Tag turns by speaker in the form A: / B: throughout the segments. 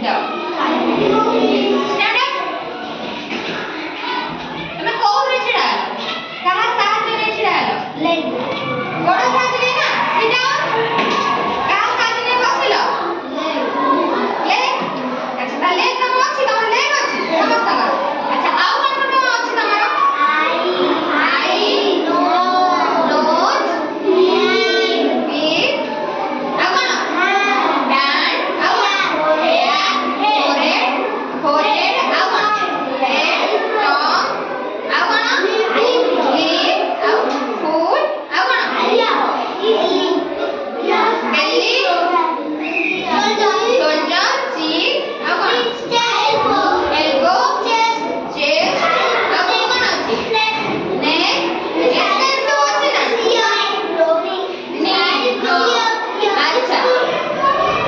A: जाओ stand up તમે કોરે છડા कहा साहाଯ୍य रे छड़ा ले बड़ साहाଯ୍य रे ना सिट डाउन कहा साहाଯ୍य रे बसिलो ले अच्छा ता ले कम अछि तम ले अछि समस्त अच्छा आउ कोन कोन अछि तमरो आई नोज बीट आउ कोन बैंड आउ हेयर फोरहेड आउ कोन हेड टॉप आउ कोन लिप आउ फुट आउ कोन belly shoulder cheek आउ कोन elbow chest आउ कोन अछि neck extend सब अछि ना अच्छा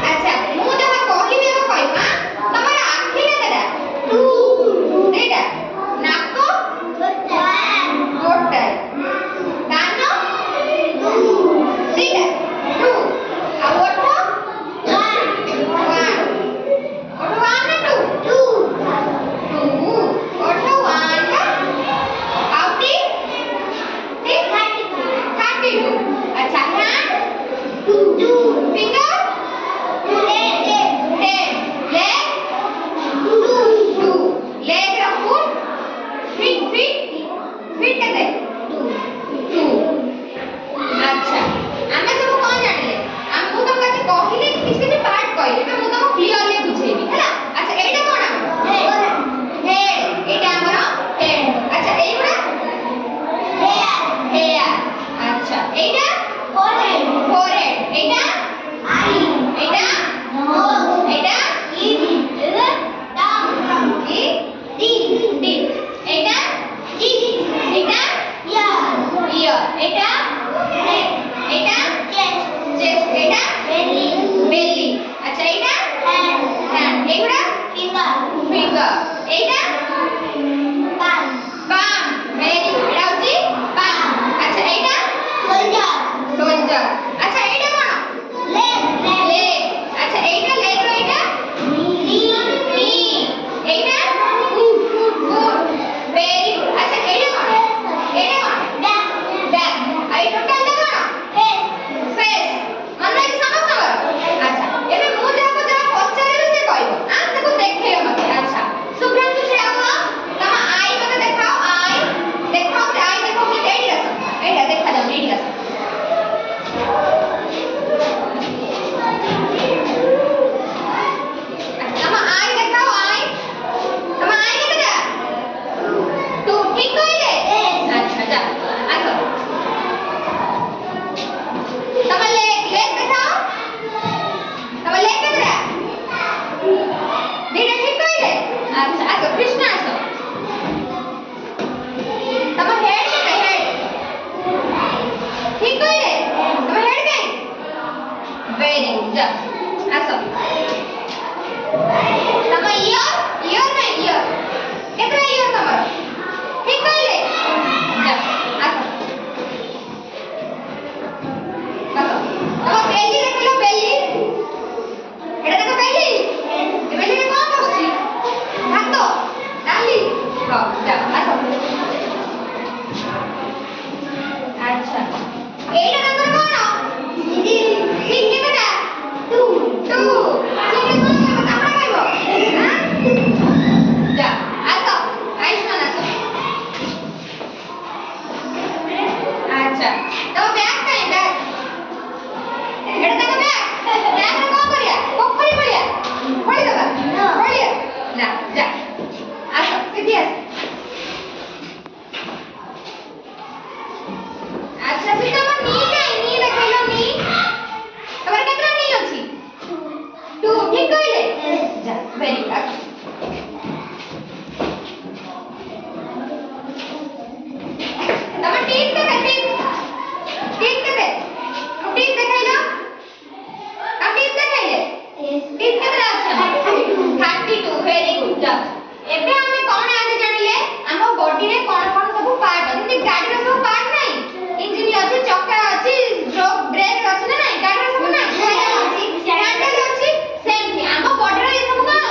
A: अच्छा मु जहा कहिबे तो कहबा तमर आखि केतेटा देटा नाको गोटा कानो देटा टू आ ओठो वन ना टू ओठो वन आउटी ठीक 32 अच्छा hand finger leg two leg ra foot feet केते two अच्छा आमे सब कोन जानिले हम मु तुम कते कहिले किछ पार्ट कहिले मैं मु तुम क्लियरली बुझेबी हैला अच्छा एटा कोन हेड एटा हमरो हेड अच्छा एइबड़ा हेयर अच्छा एटा forehead एटा आई एटा नोज एटा tongue teeth एटा एटा ear एटा neck एटा chest एटा belly अच्छा एटा hand एगुडा finger एटा palm very good एटा होची palm अच्छा एटा soldier अच्छा एटा कोन leg अच्छा एटा leg रो एटा knee एटा foot very good अच्छा एटा कोन back आई टोटल दा कोन face मन लागि समझ अच्छा एबे मु जाको जा पचारे से कहबो आ ताको देखैयो मते अच्छा सुब्रांशु छे आवा तमा आई मते देखाओ आई देखो एटा देखा जाओ एटा तमा आई देखाओ आई तमा आई केतेटा तू ठीक कइले अच्छा जा आसो तमा लेग देखाओ तमा लेग केतेटा दीटा ठीक कइले अच्छा आसो कृष्ण आसो तमा हेड केते हेड ठीक कइले तमा हेड काई वेरी गुड जा आसो तमा ईयर नहीं ईयर केतरा ईयर तमर ठीक कइले जा आसो तमा बेली देखलो बेली एटा देखो बेली बेली रे कोन बसछि भात डाली हां जा आसो अच्छा एटा नंबर कोन ठीक केतेटा टू ठीक कोन चापड़ा खाइबो हां जा आसो आइसमान आसो अच्छा तो बैग काई बैग एटा देखो बैग रे कोन करिया पोखरी पड़िया पड़ी दबा पड़िया ना जा आसो सीधी आसो अच्छा सीधा मन नी देखैलो नी तमर केतरा नी अछि टू ठीक कइले जा वेरी गुड तमर टीथ केते टीथ केते टीथ देखैलो टीथ देखैले टीथ केतरा अछि 32 वेरी गुड जा एबे हमें कोन आने जानिले हमो बॉडी रे कोन कोन सब पार्ट अछि गाड़ी रे सब पार्ट नै इंजन अछि चक्का अछि जो ब्रेक अछि ना गाड़ी रे सब ना हैंडल अछि सेम थी हमो बॉडी रे सब कोन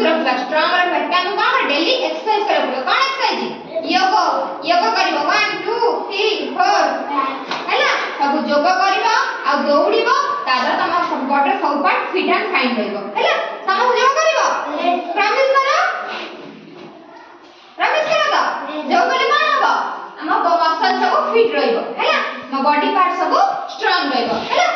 A: रखबा स्ट्रांग रखबा कामो कोन डेली एक्सरसाइज करे पड़ो कोन एक्सरसाइज योग करिवो 1 2 3 4 हैला सब योग करिवो आ दौड़िवो तादर तमा सब बॉडी सब पार्ट फिट एंड फाइन रहइबो हैला समझ योग करिवो प्रॉमिस करो तो योग कले कोन हबो हम मसल सब फिट रहइबो हैला म बॉडी पार्ट सब स्ट्रांग रहइबो हैला